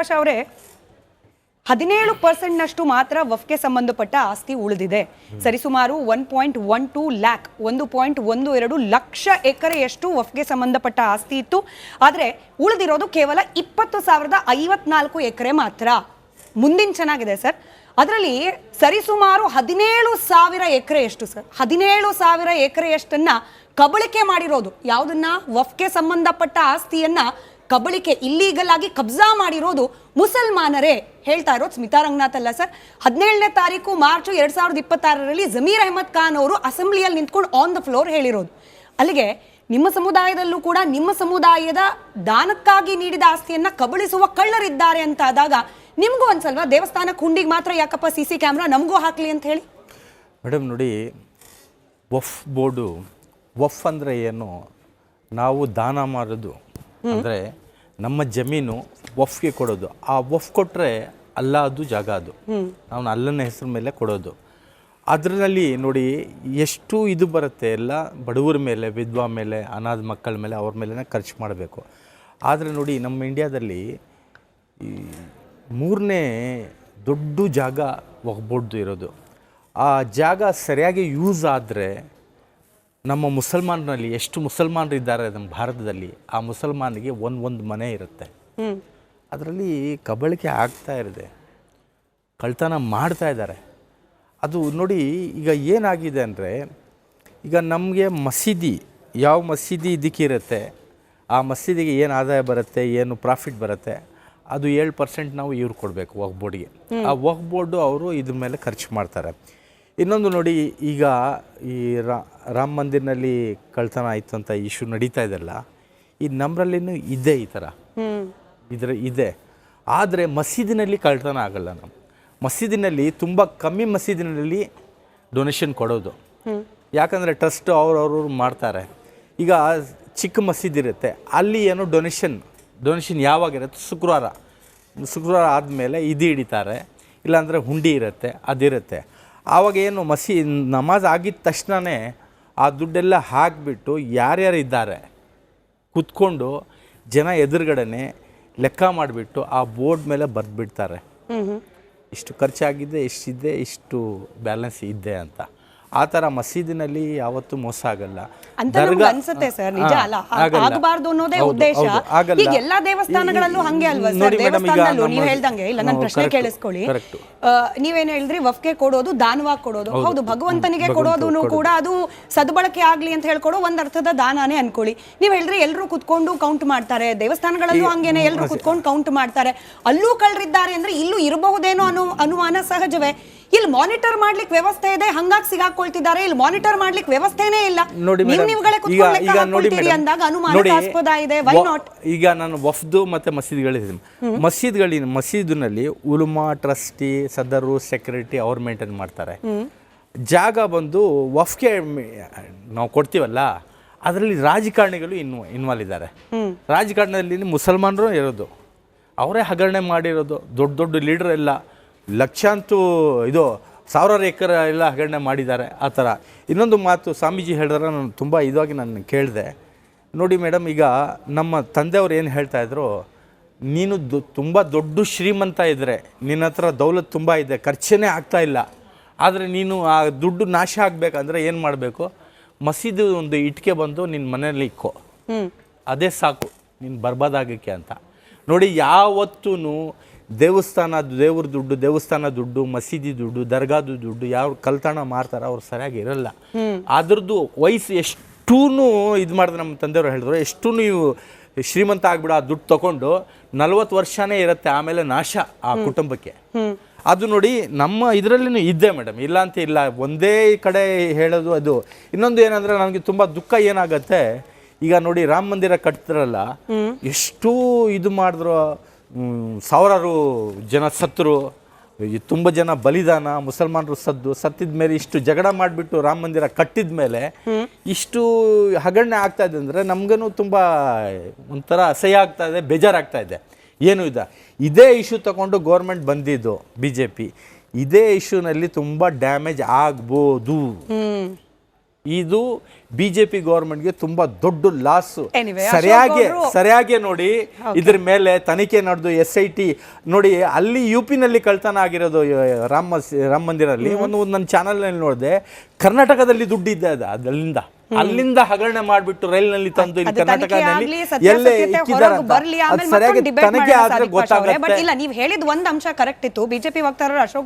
ಪ್ರಕಾಶ್ ಅವರೇ, 17% ಮಾತ್ರ ವಫ್ಗೆ ಸಂಬಂಧಪಟ್ಟ ಆಸ್ತಿ ಉಳಿದಿದೆ. ಸರಿಸುಮಾರು 1.12 ಲ್ಯಾಕ್ 1.12 ಲಕ್ಷ ಎಕರೆಯಷ್ಟು ವಫ್ಗೆ ಸಂಬಂಧಪಟ್ಟ ಆಸ್ತಿ ಇತ್ತು. ಆದರೆ ಉಳಿದಿರೋದು ಕೇವಲ 20,054 ಎಕರೆ ಮಾತ್ರ. ಮುಂದಿನ ಚೆನ್ನಾಗಿದೆ ಸರ್. ಅದರಲ್ಲಿ ಸರಿಸುಮಾರು 17,000 ಎಕರೆಯಷ್ಟು ಸರ್, 17,000 ಎಕರೆಯಷ್ಟನ್ನ ಕಬಳಿಕೆ ಮಾಡಿರೋದು. ಯಾವುದನ್ನ? ವಫ್ಗೆ ಸಂಬಂಧಪಟ್ಟ ಆಸ್ತಿಯನ್ನ ಕಬಳಿಕೆ, ಇಲ್ಲೀಗಲ್ ಆಗಿ ಕಬ್ಜಾ ಮಾಡಿರೋದು ಮುಸಲ್ಮಾನರೇ. ಹೇಳ್ತಾ ಇರೋದು ಸ್ಮಿತಾ ರಂಗನಾಥ್ ಅಲ್ಲ ಸರ್. 17ನೇ ತಾರೀಕು ಮಾರ್ಚ್ 2026ರಲ್ಲಿ ಜಮೀರ್ ಅಹಮದ್ ಖಾನ್ ಅವರು ಅಸೆಂಬ್ಲಿಯಲ್ಲಿ ನಿಂತ್ಕೊಂಡು ಆನ್ ದ ಫ್ಲೋರ್ ಹೇಳಿರೋದು. ಅಲ್ಲಿಗೆ ನಿಮ್ಮ ಸಮುದಾಯದಲ್ಲೂ ಕೂಡ ನಿಮ್ಮ ಸಮುದಾಯದ ದಾನಕ್ಕಾಗಿ ನೀಡಿದ ಆಸ್ತಿಯನ್ನ ಕಬಳಿಸುವ ಕಳ್ಳರಿದ್ದಾರೆ ಅಂತ ಆದಾಗ ನಿಮಗೂ ಅನ್ಸಲ್ವಾ, ದೇವಸ್ಥಾನಕ್ಕೆ ಹುಂಡಿಗೆ ಮಾತ್ರ ಯಾಕಪ್ಪ CC ಕ್ಯಾಮ್ರಾ, ನಮಗೂ ಹಾಕ್ಲಿ ಅಂತ ಹೇಳಿ? ಮೇಡಮ್ ನೋಡಿ, ವಫ್ ಬೋರ್ಡು, ವಫ್ ಅಂದರೆ ಏನು? ನಾವು ದಾನ ಮಾಡೋದು ಅಂದರೆ ನಮ್ಮ ಜಮೀನು ವಫ್ಗೆ ಕೊಡೋದು. ಆ ವಫ್ ಕೊಟ್ಟರೆ ಅಲ್ಲಾದು ಜಾಗ, ಅದು ನಾವು ಅಲ್ಲನ ಹೆಸರು ಮೇಲೆ ಕೊಡೋದು. ಅದರಲ್ಲಿ ನೋಡಿ ಎಷ್ಟು ಇದು ಬರುತ್ತೆ, ಎಲ್ಲ ಬಡವರ ಮೇಲೆ, ವಿಧವಾ ಮೇಲೆ, ಅನಾಥ ಮಕ್ಕಳ ಮೇಲೆ, ಅವ್ರ ಮೇಲೆ ಖರ್ಚು ಮಾಡಬೇಕು. ಆದರೆ ನೋಡಿ ನಮ್ಮ ಇಂಡಿಯಾದಲ್ಲಿ ಈ 3ನೇ ದೊಡ್ಡ ಜಾಗ ವಕ್ಫ್ ಬೋರ್ಡ್ದು ಇರೋದು. ಆ ಜಾಗ ಸರಿಯಾಗಿ ಯೂಸ್ ಆದರೆ ನಮ್ಮ ಮುಸಲ್ಮಾನರಲ್ಲಿ ಎಷ್ಟು ಮುಸಲ್ಮಾನರು ಇದ್ದಾರೆ ನಮ್ಮ ಭಾರತದಲ್ಲಿ, ಆ ಮುಸಲ್ಮಾನಿಗೆ ಒಂದು ಮನೆ ಇರುತ್ತೆ. ಅದರಲ್ಲಿ ಕಬಳಿಕೆ ಆಗ್ತಾ ಇದೆ, ಕಳ್ತನ ಮಾಡ್ತಾ ಇದ್ದಾರೆ. ಅದು ನೋಡಿ ಈಗ ಏನಾಗಿದೆ ಅಂದರೆ, ಈಗ ನಮಗೆ ಮಸೀದಿ, ಯಾವ ಮಸೀದಿ ಇದಕ್ಕಿರುತ್ತೆ, ಆ ಮಸೀದಿಗೆ ಏನು ಆದಾಯ ಬರುತ್ತೆ, ಏನು ಪ್ರಾಫಿಟ್ ಬರುತ್ತೆ, ಅದು 7% ನಾವು ಇವ್ರು ಕೊಡಬೇಕು ವಕ್ಫ್ ಬೋರ್ಡ್ಗೆ. ಆ ವಕ್ಫ್ ಬೋರ್ಡು ಅವರು ಇದ್ರ ಮೇಲೆ ಖರ್ಚು ಮಾಡ್ತಾರೆ. ಇನ್ನೊಂದು ನೋಡಿ, ಈಗ ಈ ರಾಮ ಮಂದಿರ್ನಲ್ಲಿ ಕಳ್ತನ ಆಯಿತು ಅಂತ ಇಶ್ಯೂ ನಡೀತಾ ಇದೆಲ್ಲ, ಈ ನಮ್ಮರಲ್ಲಿನೂ ಇದೆ, ಈ ಥರ ಇದೆ. ಆದರೆ ಮಸೀದಿನಲ್ಲಿ ಕಳ್ತನ ಆಗಲ್ಲ. ನಮ್ಮ ಮಸೀದಿನಲ್ಲಿ ತುಂಬ ಕಮ್ಮಿ ಮಸೀದಿನಲ್ಲಿ ಡೊನೇಷನ್ ಕೊಡೋದು. ಯಾಕಂದರೆ ಟ್ರಸ್ಟ್ ಅವ್ರವ್ರು ಮಾಡ್ತಾರೆ. ಈಗ ಚಿಕ್ಕ ಮಸೀದಿ ಇರುತ್ತೆ, ಅಲ್ಲಿ ಏನೋ ಡೊನೇಷನ್ ಯಾವಾಗಿರುತ್ತೆ? ಶುಕ್ರವಾರ ಆದಮೇಲೆ ಇದು ಹಿಡಿತಾರೆ, ಇಲ್ಲಾಂದರೆ ಹುಂಡಿ ಇರುತ್ತೆ, ಅದಿರುತ್ತೆ. ಆವಾಗ ಏನು ನಮಾಜ್ ಆಗಿದ ತಕ್ಷಣವೇ ಆ ದುಡ್ಡೆಲ್ಲ ಹಾಕಿಬಿಟ್ಟು ಯಾರ್ಯಾರು ಇದ್ದಾರೆ ಕೂತ್ಕೊಂಡು ಜನ ಎದುರುಗಡೆನೆ ಲೆಕ್ಕ ಮಾಡಿಬಿಟ್ಟು ಆ ಬೋರ್ಡ್ ಮೇಲೆ ಬರೆದ್ಬಿಡ್ತಾರೆ, ಇಷ್ಟು ಖರ್ಚಾಗಿದೆ, ಇಷ್ಟಿದೆ, ಇಷ್ಟು ಬ್ಯಾಲೆನ್ಸ್ ಇದೆ ಅಂತ. ಆ ಥರ ಮಸೀದಿನಲ್ಲಿ ಯಾವತ್ತೂ ಮೋಸ ಆಗಲ್ಲ. ಅನ್ಸುತ್ತೆ ಸರ್, ನಿಜ ಅಲ್ಲ, ಆಗಬಾರ್ದು ಅನ್ನೋದೇ ಉದ್ದೇಶ. ಈಗ ಎಲ್ಲಾ ದೇವಸ್ಥಾನಗಳಲ್ಲೂ ಹಂಗೆ ಅಲ್ವಾ ಸರ್? ದೇವಸ್ಥಾನದಲ್ಲೂ ನೀವು ಹೇಳ್ದಂಗೆ, ಇಲ್ಲ ನನ್ನ ಪ್ರಶ್ನೆ ಕೇಳಿಸ್ಕೊಳ್ಳಿ. ನೀವೇನು ಹೇಳಿದ್ರಿ, ವಫ್ಗೆ ಕೊಡೋದು ದಾನವಾಗಿ ಕೊಡೋದು. ಹೌದು, ಭಗವಂತನಿಗೆ ಕೊಡೋದು ಕೂಡ ಅದು ಸದ್ಬಳಕೆ ಆಗ್ಲಿ ಅಂತ ಹೇಳ್ಕೊಡೋ ಒಂದ್ ಅರ್ಥದ ದಾನಾನೇ ಅನ್ಕೊಳ್ಳಿ. ನೀವ್ ಹೇಳಿದ್ರಿ ಎಲ್ಲರೂ ಕುತ್ಕೊಂಡು ಕೌಂಟ್ ಮಾಡ್ತಾರೆ, ದೇವಸ್ಥಾನಗಳಲ್ಲೂ ಹಂಗೇನೆ ಎಲ್ಲರೂ ಕುತ್ಕೊಂಡು ಕೌಂಟ್ ಮಾಡ್ತಾರೆ. ಅಲ್ಲೂ ಕಳ್ಳರಿದ್ದಾರೆ ಅಂದ್ರೆ ಇಲ್ಲೂ ಇರಬಹುದೇನೋ ಅನ್ನೋ ಅನುಮಾನ ಸಹಜವೇ. ಇಲ್ಲಿ ಮಾನಿಟರ್ ಮಾಡ್ಲಿಕ್ಕೆ ವ್ಯವಸ್ಥೆ ಇದೆ, ಹಂಗಾಗಿ ಸಿಗಾಕೊಳ್ತಿದ್ದಾರೆ. ಇಲ್ಲಿ ಮಾನಿಟರ್ ಮಾಡ್ಲಿಕ್ಕೆ ವ್ಯವಸ್ಥೆನೇ ಇಲ್ಲ. ಈಗ ನಾನು ವಫ್ದು ಮತ್ತೆ ಮಸೀದಿಗಳಿದ್ದೀನಿ. ಮಸೀದಿನಲ್ಲಿ ಉಲುಮಾ, ಟ್ರಸ್ಟಿ, ಸದರು, ಸೆಕ್ರೆಟರಿ ಅವ್ರು ಮೇಂಟೈನ್ ಮಾಡ್ತಾರೆ. ಜಾಗ ಬಂದು ವಫ್ಗೆ ನಾವು ಕೊಡ್ತೀವಲ್ಲ, ಅದರಲ್ಲಿ ರಾಜಕಾರಣಿಗಳು ಇನ್ವಾಲ್ವ್ ಇದ್ದಾರೆ. ರಾಜಕಾರಣದಲ್ಲಿ ಮುಸಲ್ಮಾನರು ಇರೋದು, ಅವರೇ ಹಗರಣೆ ಮಾಡಿರೋದು. ದೊಡ್ಡ ದೊಡ್ಡ ಲೀಡರ್ ಎಲ್ಲ ಲಕ್ಷಾಂತರ ಸಾವಿರಾರು ಎಕರೆ ಎಲ್ಲ ಹಗರಣೆ ಮಾಡಿದ್ದಾರೆ. ಆ ಥರ ಇನ್ನೊಂದು ಮಾತು ಸ್ವಾಮೀಜಿ ಹೇಳಿದ್ರೆ ನಾನು ತುಂಬ ಇದಾಗಿ ನಾನು ಕೇಳಿದೆ. ನೋಡಿ ಮೇಡಮ್, ಈಗ ನಮ್ಮ ತಂದೆಯವರು ಏನು ಹೇಳ್ತಾಯಿದ್ರು, ನೀನು ತುಂಬ ದೊಡ್ಡ ಶ್ರೀಮಂತ ಇದ್ದರೆ, ನಿನ್ನ ಹತ್ರ ದೌಲತ್ ತುಂಬ ಇದೆ, ಖರ್ಚೇ ಆಗ್ತಾ ಇಲ್ಲ, ಆದರೆ ನೀನು ಆ ದುಡ್ಡು ನಾಶ ಆಗಬೇಕಂದ್ರೆ ಏನು ಮಾಡಬೇಕು? ಮಸೀದಿ ಒಂದು ಇಟ್ಟಿಗೆ ಬಂದು ನಿನ್ನ ಮನೆಯಲ್ಲಿ ಇಕ್ಕೋ, ಅದೇ ಸಾಕು ನೀನು ಬರ್ಬಾದಾಗಕ್ಕೆ ಅಂತ. ನೋಡಿ, ಯಾವತ್ತೂ ದೇವರ ದುಡ್ಡು, ಮಸೀದಿ ದುಡ್ಡು, ದರ್ಗಾದು ದುಡ್ಡು ಯಾವ ಕಲ್ತಾಣ ಮಾಡ್ತಾರ ಅವ್ರು ಸರಿಯಾಗಿ ಇರಲ್ಲ. ಅದ್ರದ್ದು ವಯಸ್ಸು ಎಷ್ಟೂ ಇದು ಮಾಡಿದ್ರೆ, ನಮ್ಮ ತಂದೆಯವರು ಹೇಳಿದ್ರು, ಎಷ್ಟು ನೀವು ಶ್ರೀಮಂತ ಆಗ್ಬಿಡ, ಆ ದುಡ್ಡು ತಗೊಂಡು 40 ವರ್ಷನೇ ಇರುತ್ತೆ, ಆಮೇಲೆ ನಾಶ ಆ ಕುಟುಂಬಕ್ಕೆ. ಅದು ನೋಡಿ ನಮ್ಮ ಇದರಲ್ಲಿನೂ ಇದ್ದೆ ಮೇಡಮ್, ಇಲ್ಲ ಅಂತ ಇಲ್ಲ, ಒಂದೇ ಕಡೆ ಹೇಳೋದು ಅದು. ಇನ್ನೊಂದು ಏನಂದರೆ, ನನಗೆ ತುಂಬ ದುಃಖ ಏನಾಗತ್ತೆ, ಈಗ ನೋಡಿ ರಾಮ ಮಂದಿರ ಕಟ್ತಾರಲ್ಲ, ಎಷ್ಟು ಇದು ಮಾಡಿದ್ರು, ಸಾವಿರಾರು ಜನ ಸತ್ತರು, ತುಂಬ ಜನ ಬಲಿದಾನ, ಮುಸಲ್ಮಾನರು ಸತ್ತಿದ ಮೇಲೆ ಇಷ್ಟು ಜಗಳ ಮಾಡಿಬಿಟ್ಟು ರಾಮ ಮಂದಿರ ಕಟ್ಟಿದ ಮೇಲೆ ಇಷ್ಟು ಹಗರಣೆ ಆಗ್ತಾ ಇದೆ ಅಂದರೆ ನಮಗೂ ತುಂಬ ಒಂಥರ ಅಸಹ್ಯ ಆಗ್ತಾ ಇದೆ, ಬೇಜಾರಾಗ್ತಾ ಇದೆ. ಏನು ಇದೇ ಇಶ್ಯೂ ತಗೊಂಡು ಗೌರ್ಮೆಂಟ್ ಬಂದಿದ್ದು BJP, ಇದೇ ಇಶ್ಯೂನಲ್ಲಿ ತುಂಬ ಡ್ಯಾಮೇಜ್ ಆಗ್ಬೋದು. ಇದು ಬಿಜೆಪಿ ಗೌರ್ಮೆಂಟ್ಗೆ ತುಂಬಾ ದೊಡ್ಡ ಲಾಸ್. Anyway, ಸರಿಯಾಗಿ ನೋಡಿ, ಇದ್ರ ಮೇಲೆ ತನಿಖೆ ನಡೆದು SIT ನೋಡಿ, ಅಲ್ಲಿ UP-ನಲ್ಲಿ ಕಳ್ತನ ಆಗಿರೋದು ರಾಮ ಮಂದಿರಲ್ಲಿ ಒಂದು ನನ್ನ ಚಾನಲ್ನಲ್ಲಿ ನೋಡಿದೆ, ಕರ್ನಾಟಕದಲ್ಲಿ ದುಡ್ಡಿದ್ದೆ ಅದು ಅಲ್ಲಿಂದ ಹಗರಣ ಮಾಡಿಬಿಟ್ಟು ರೈಲ್ನಲ್ಲಿ ತಂದು ಇಲ್ಲಿ ಕರ್ನಾಟಕದಲ್ಲಿ ಎಲ್ಲೇ ಇಕ್ಕಿದ್ದಾರೆ ಸರಿಯಾಗಿ ತನಿಖೆ ಆದ್ರೆ ಗೊತ್ತಾಗುತ್ತೆ. ಇಲ್ಲ, ನೀವು ಹೇಳಿದ ಒಂದು ಅಂಶ ಕರೆಕ್ಟ್ ಇತ್ತು. ಬಿಜೆಪಿ ವಕ್ತಾರರು ಅಶೋಕ್